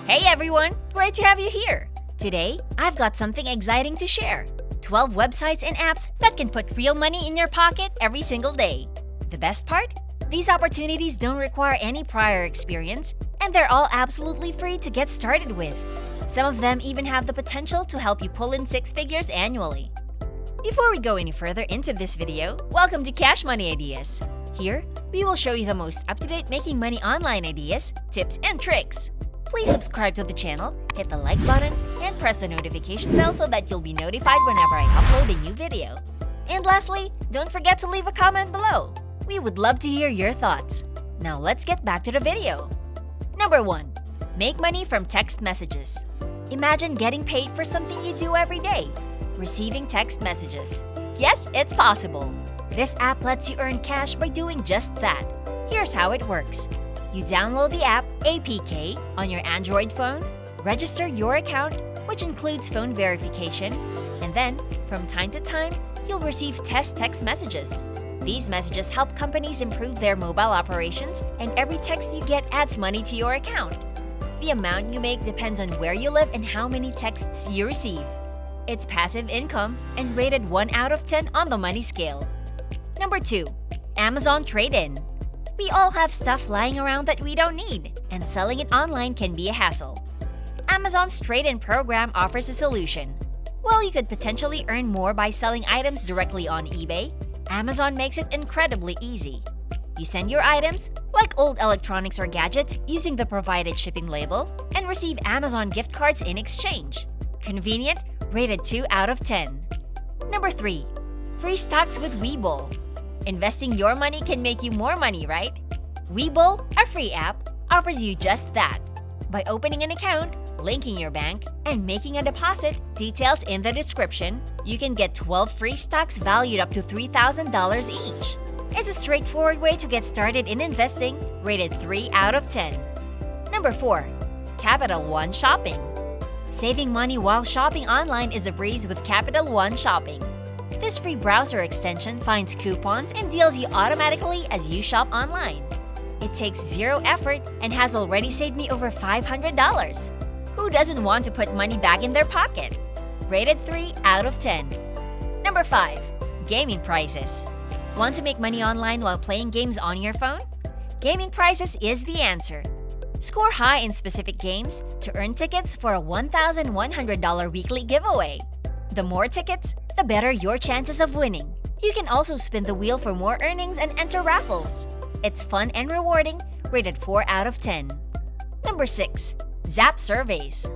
Hey everyone! Great to have you here! Today, I've got something exciting to share. 12 websites and apps that can put real money in your pocket every single day. The best part? These opportunities don't require any prior experience, and they're all absolutely free to get started with. Some of them even have the potential to help you pull in 6 figures annually. Before we go any further into this video, welcome to Cash Money Ideas. Here, we will show you the most up-to-date making money online ideas, tips, and tricks. Please subscribe to the channel, hit the like button, and press the notification bell so that you'll be notified whenever I upload a new video. And lastly, don't forget to leave a comment below. We would love to hear your thoughts. Now let's get back to the video. Number 1. Make money from text messages. Imagine getting paid for something you do every day. Receiving text messages. Yes, it's possible. This app lets you earn cash by doing just that. Here's how it works. You download the app APK on your Android phone, register your account, which includes phone verification, and then, from time to time, you'll receive test text messages. These messages help companies improve their mobile operations, and every text you get adds money to your account. The amount you make depends on where you live and how many texts you receive. It's passive income and rated 1 out of 10 on the money scale. Number 2. Amazon Trade-In. We all have stuff lying around that we don't need, and selling it online can be a hassle. Amazon's trade-in program offers a solution. While you could potentially earn more by selling items directly on eBay, Amazon makes it incredibly easy. You send your items, like old electronics or gadgets, using the provided shipping label, and receive Amazon gift cards in exchange. Convenient, rated 2 out of 10. Number 3. Free stocks with Webull. Investing your money can make you more money, right? Webull, a free app, offers you just that. By opening an account, linking your bank, and making a deposit, details in the description, you can get 12 free stocks valued up to $3,000 each. It's a straightforward way to get started in investing, rated 3 out of 10. Number 4. Capital One Shopping. Saving money while shopping online is a breeze with Capital One Shopping. This free browser extension finds coupons and deals you automatically as you shop online. It takes zero effort and has already saved me over $500. Who doesn't want to put money back in their pocket? Rated 3 out of 10. Number 5. Gaming Prices. Want to make money online while playing games on your phone? Gaming Prices is the answer. Score high in specific games to earn tickets for a $1,100 weekly giveaway. The more tickets, the better your chances of winning. You can also spin the wheel for more earnings and enter raffles. It's fun and rewarding, rated 4 out of 10. Number 6. Zap Surveys.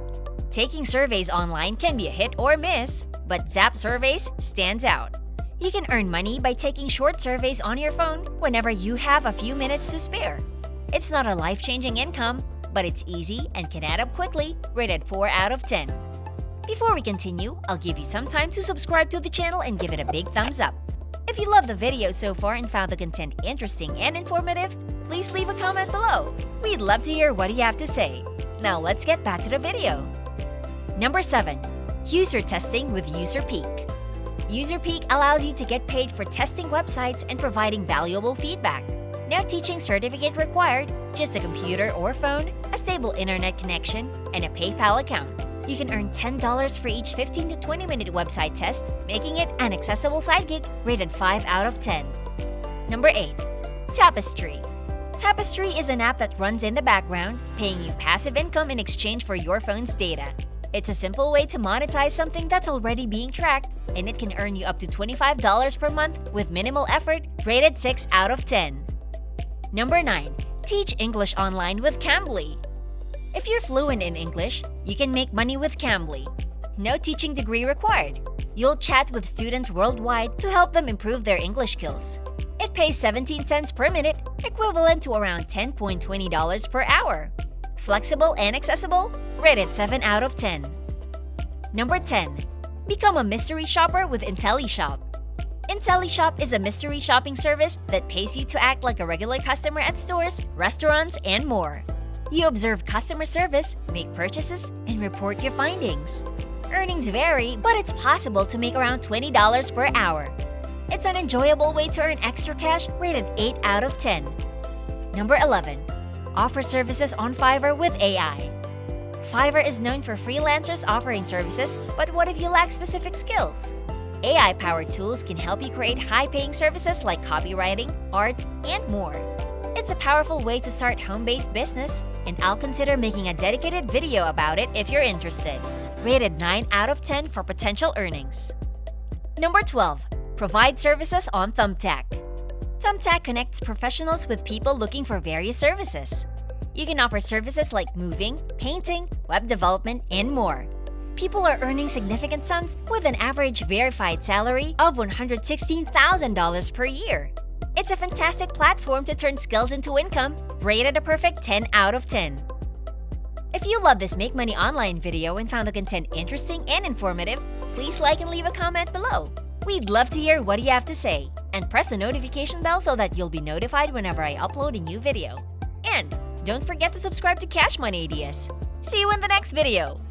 Taking surveys online can be a hit or miss, but Zap Surveys stands out. You can earn money by taking short surveys on your phone whenever you have a few minutes to spare. It's not a life-changing income, but it's easy and can add up quickly, rated 4 out of 10. Before we continue, I'll give you some time to subscribe to the channel and give it a big thumbs up. If you loved the video so far and found the content interesting and informative, please leave a comment below. We'd love to hear what you have to say. Now let's get back to the video. Number 7. User Testing with UserPeak. UserPeak allows you to get paid for testing websites and providing valuable feedback. No teaching certificate required, just a computer or phone, a stable internet connection, and a PayPal account. You can earn $10 for each 15 to 20-minute website test, making it an accessible side gig rated 5 out of 10. Number 8. Tapestry. Tapestry is an app that runs in the background, paying you passive income in exchange for your phone's data. It's a simple way to monetize something that's already being tracked, and it can earn you up to $25 per month with minimal effort, rated 6 out of 10. Number 9. Teach English online with Cambly. If you're fluent in English, you can make money with Cambly. No teaching degree required. You'll chat with students worldwide to help them improve their English skills. It pays 17 cents per minute, equivalent to around $10.20 per hour. Flexible and accessible, rated 7 out of 10. Number 10. Become a mystery shopper with IntelliShop. IntelliShop is a mystery shopping service that pays you to act like a regular customer at stores, restaurants, and more. You observe customer service, make purchases, and report your findings. Earnings vary, but it's possible to make around $20 per hour. It's an enjoyable way to earn extra cash, rated 8 out of 10. Number 11. Offer services on Fiverr with AI. Fiverr is known for freelancers offering services, but what if you lack specific skills? AI-powered tools can help you create high-paying services like copywriting, art, and more. It's a powerful way to start home-based business, and I'll consider making a dedicated video about it if you're interested. Rated 9 out of 10 for potential earnings. Number 12. Provide services on Thumbtack. Thumbtack connects professionals with people looking for various services. You can offer services like moving, painting, web development, and more. People are earning significant sums with an average verified salary of $116,000 per year. It's a fantastic platform to turn skills into income, rated a perfect 10 out of 10. If you love this Make Money Online video and found the content interesting and informative, please like and leave a comment below. We'd love to hear what you have to say, and press the notification bell so that you'll be notified whenever I upload a new video. And don't forget to subscribe to Cash Money Ideas. See you in the next video!